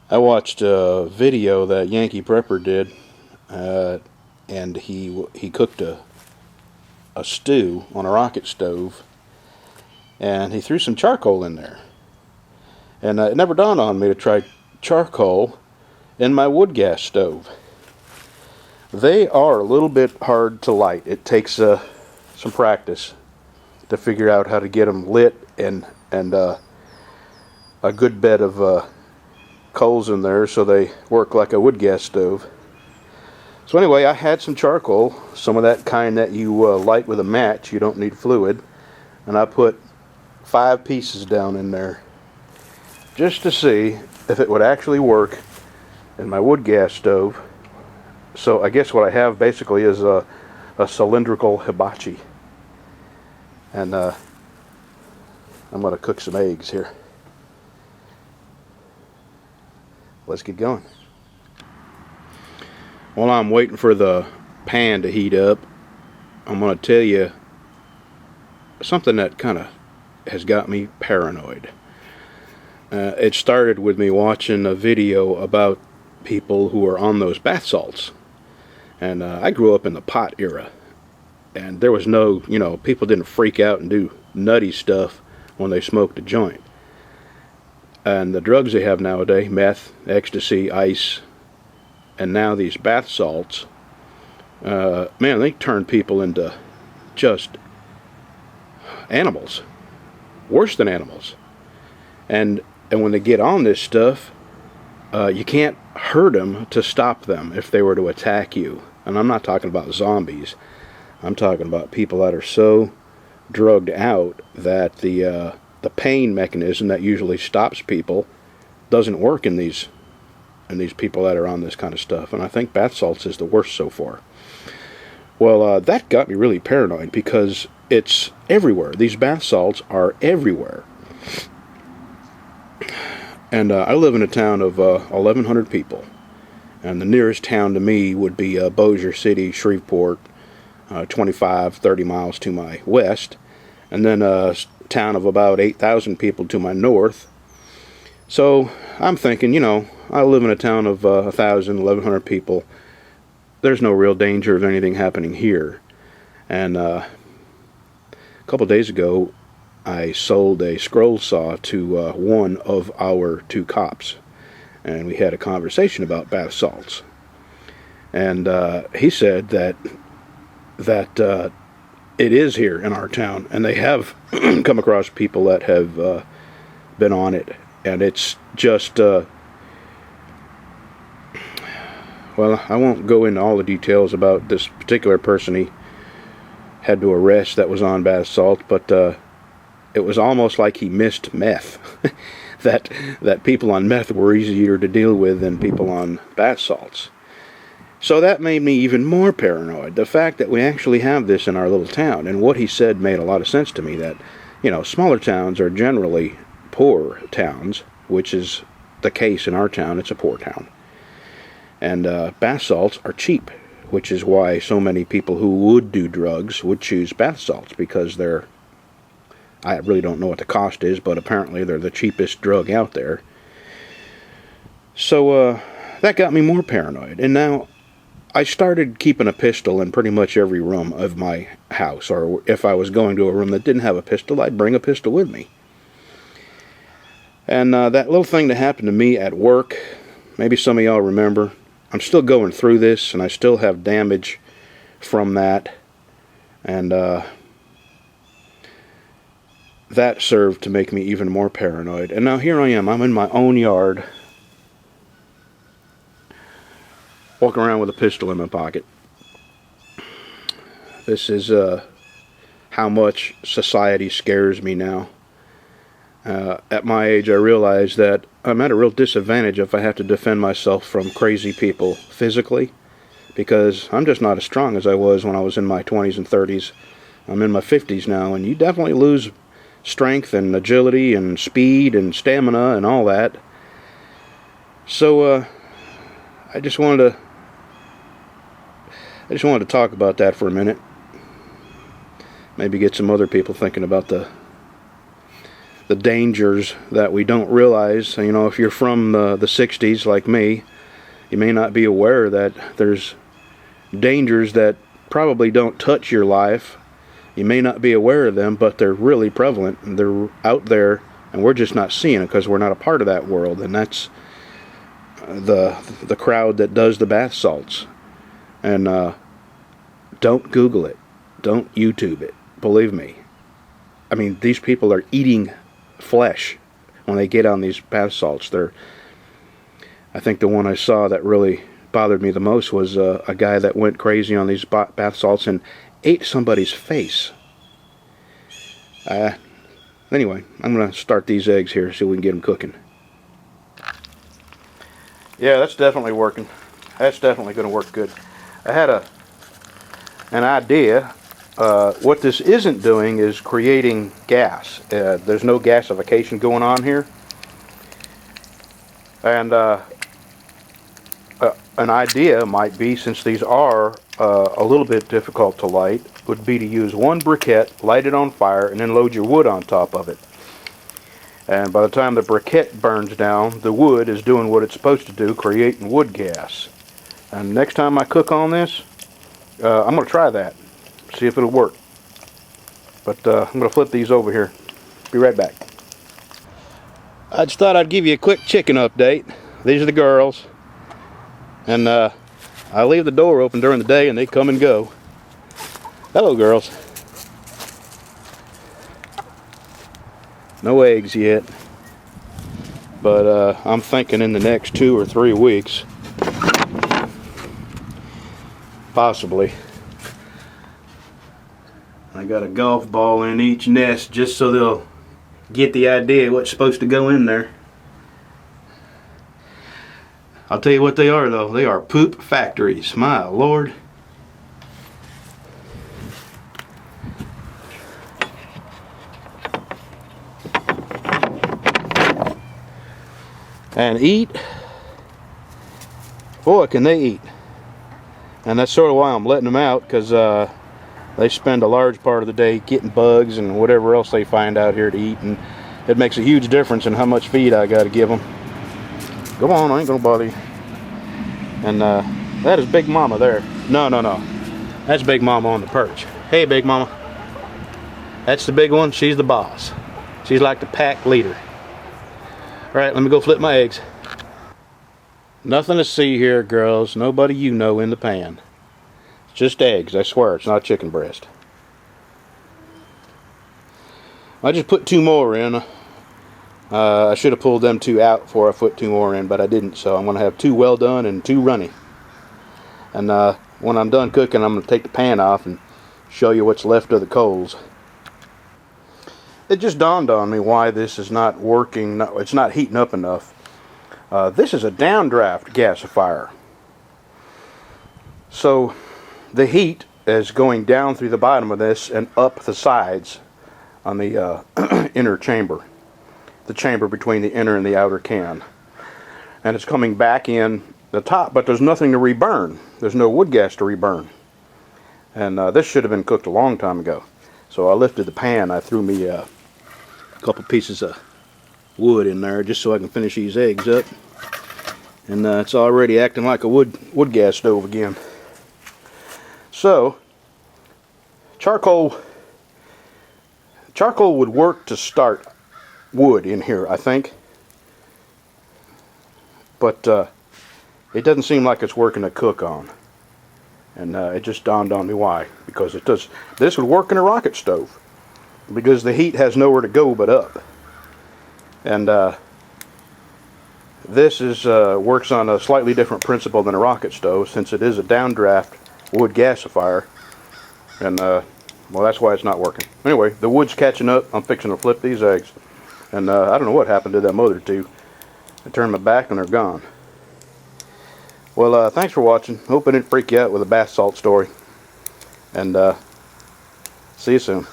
I watched a video that Yankee Prepper did, and he cooked a stew on a rocket stove, and he threw some charcoal in there. And it never dawned on me to try charcoal in my wood gas stove. They are a little bit hard to light. It takes some practice to figure out how to get them lit and a good bed of coals in there so they work like a wood gas stove. So anyway, I had some charcoal, some of that kind that you light with a match. You don't need fluid. And I put 5 pieces down in there just to see if it would actually work in my wood gas stove. So I guess what I have basically is a cylindrical hibachi. And I'm going to cook some eggs here. Let's get going. While I'm waiting for the pan to heat up, I'm going to tell you something that kind of has got me paranoid. It started with me watching a video about people who are on those bath salts. And I grew up in the pot era. And there was no, people didn't freak out and do nutty stuff when they smoked a joint. And the drugs they have nowadays, meth, ecstasy, ice, and now these bath salts, man, they turn people into just animals. Worse than animals. And when they get on this stuff, you can't hurt them to stop them if they were to attack you. And I'm not talking about zombies. I'm talking about people that are so drugged out that the pain mechanism that usually stops people doesn't work in these people that are on this kind of stuff. And I think bath salts is the worst so far. Well, that got me really paranoid because it's everywhere. These bath salts are everywhere. And I live in a town of 1,100 people. And the nearest town to me would be Bossier City, Shreveport, 25, 30 miles to my west. And then a town of about 8,000 people to my north. So I'm thinking, I live in a town of 1,000, 1,100 people. There's no real danger of anything happening here. And a couple days ago, I sold a scroll saw to one of our 2 cops. And we had a conversation about bath salts. And he said that it is here in our town, and they have come across people that have been on it, and it's just well, I won't go into all the details about this particular person he had to arrest that was on bath salt, but it was almost like he missed meth. that people on meth were easier to deal with than people on bath salts. So that made me even more paranoid. The fact that we actually have this in our little town. And what he said made a lot of sense to me, that, smaller towns are generally poor towns, which is the case in our town. It's a poor town. And bath salts are cheap, which is why so many people who would do drugs would choose bath salts, because I really don't know what the cost is, but apparently they're the cheapest drug out there. So that got me more paranoid. And now I started keeping a pistol in pretty much every room of my house, or if I was going to a room that didn't have a pistol, I'd bring a pistol with me. And that little thing that happened to me at work, maybe some of y'all remember, I'm still going through this, and I still have damage from that. And that served to make me even more paranoid. And now here I am, I'm in my own yard, walking around with a pistol in my pocket. This is how much society scares me now. At my age, I realize that I'm at a real disadvantage if I have to defend myself from crazy people physically, because I'm just not as strong as I was when I was in my 20s and 30s. I'm in my 50s now, and you definitely lose strength and agility and speed and stamina and all that. So I just wanted to talk about that for a minute. Maybe get some other people thinking about the the dangers that we don't realize. You know, if you're from the 60s like me, you may not be aware that there's dangers that probably don't touch your life. You may not be aware of them, but they're really prevalent. They're out there, and we're just not seeing it because we're not a part of that world. And that's the crowd that does the bath salts. And don't Google it. Don't YouTube it. Believe me. I mean, these people are eating flesh when they get on these bath salts. I think the one I saw that really bothered me the most was a guy that went crazy on these bath salts and ate somebody's face. Anyway, I'm going to start these eggs here, see if we can get them cooking. Yeah, that's definitely working. That's definitely going to work good. I had an idea. What this isn't doing is creating gas. There's no gasification going on here. And an idea might be, since these are a little bit difficult to light, would be to use one briquette, light it on fire, and then load your wood on top of it. And by the time the briquette burns down, the wood is doing what it's supposed to do, creating wood gas. And next time I cook on this, I'm going to try that, see if it'll work. But I'm going to flip these over here. Be right back. I just thought I'd give you a quick chicken update. These are the girls. And I leave the door open during the day and they come and go. Hello, girls. No eggs yet. But I'm thinking in the next 2 or 3 weeks, possibly. I got a golf ball in each nest just so they'll get the idea what's supposed to go in there. I'll tell you what they are, though. They are poop factories. My Lord. And eat. Boy, can they eat. And that's sort of why I'm letting them out, because they spend a large part of the day getting bugs and whatever else they find out here to eat. And it makes a huge difference in how much feed I got to give them. Go on, I ain't gonna bother you. And that is Big Mama there. No. That's Big Mama on the perch. Hey, Big Mama. That's the big one. She's the boss. She's like the pack leader. Alright, let me go flip my eggs. Nothing to see here, girls. Nobody you know in the pan. It's just eggs, I swear. It's not chicken breast. I just put 2 more in. I should have pulled them 2 out before I put 2 more in, but I didn't, so I'm going to have 2 well done and 2 runny. And when I'm done cooking, I'm going to take the pan off and show you what's left of the coals. It just dawned on me why this is not working. No, it's not heating up enough. This is a downdraft gasifier. So the heat is going down through the bottom of this and up the sides on the inner chamber. The chamber between the inner and the outer can. And it's coming back in the top, but there's nothing to reburn. There's no wood gas to reburn. And this should have been cooked a long time ago. So I lifted the pan. I threw me a couple pieces of wood in there just so I can finish these eggs up. And it's already acting like a wood gas stove again. So charcoal would work to start wood in here, I think, but it doesn't seem like it's working to cook on, and it just dawned on me why. Because it does. This would work in a rocket stove because the heat has nowhere to go but up, and this is works on a slightly different principle than a rocket stove, since it is a downdraft wood gasifier, and well, that's why it's not working. Anyway, the wood's catching up. I'm fixing to flip these eggs. And I don't know what happened to them other 2. I turned my back and they're gone. Well, thanks for watching. Hope I didn't freak you out with a bath salt story. And see you soon.